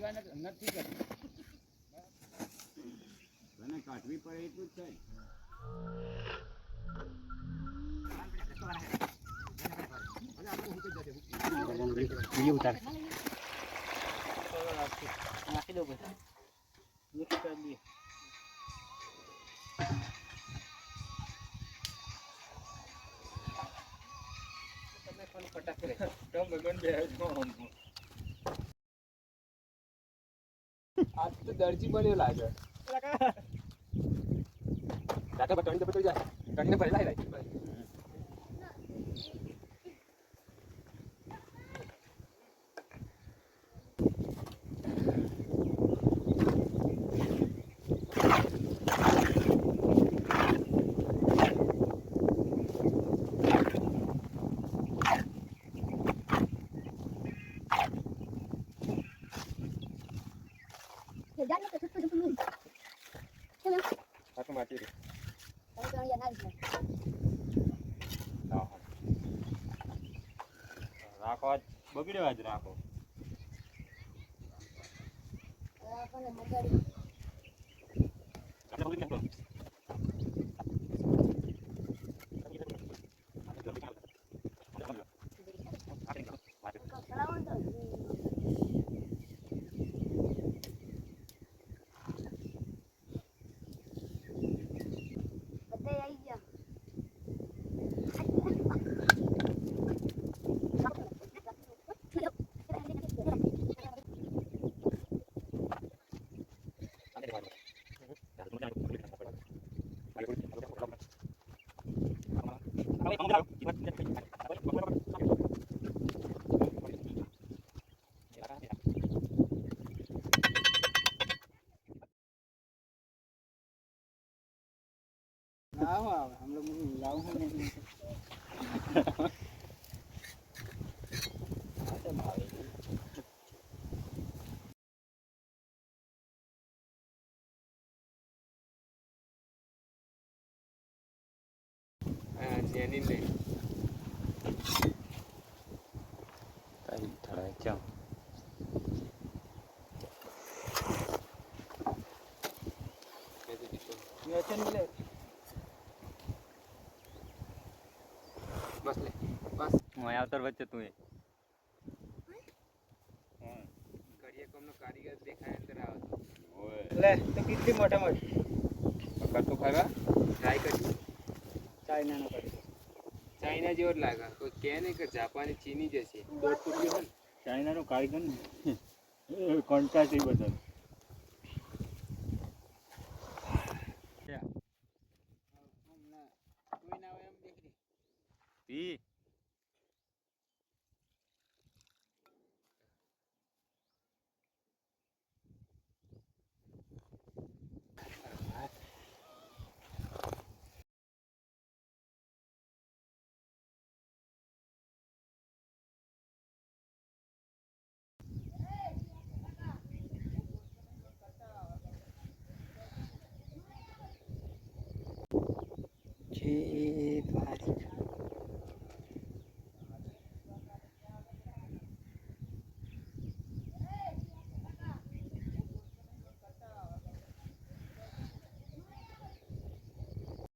નથી કરતી મને કાઢવી પડે એટલું જ થાય વિડિયો ઉતાર નાખી દો પછી મિક્સ કરી દઈએ તમે પણ ફટાક કરે તો ભગવાન બે આજ તો દરજી બન્યો લાગે દાદા બટણી તો પડી જાય કણીને ભરી લાઈ Jangan ke situ dulu. Kenapa? aku mati deh Kamu jangan yang lain. રાખો બગડ્યો આજ રાખો Apa nama gari? Kelawan tu. Betul ya iya. हम लोग लाऊं नहीं જેની ને કઈ થળાય ક્યાં બસ લે બસ હું આવતર વચ્ચે તું એ કરીએ કોમનો કારીગર દેખાય અંદર આવતો ઓય ले तो कितनी मोटा मोटी પકડ તો ખરા ટ્રાય કરી चाइना ना पड़ी ચાઇના જેવો જ લાગે કોઈ કે ને કે જાપાની ચીની જશે चाइना नो कारीगर कॉन्ट्रास्ट ही बदल પી जी भाई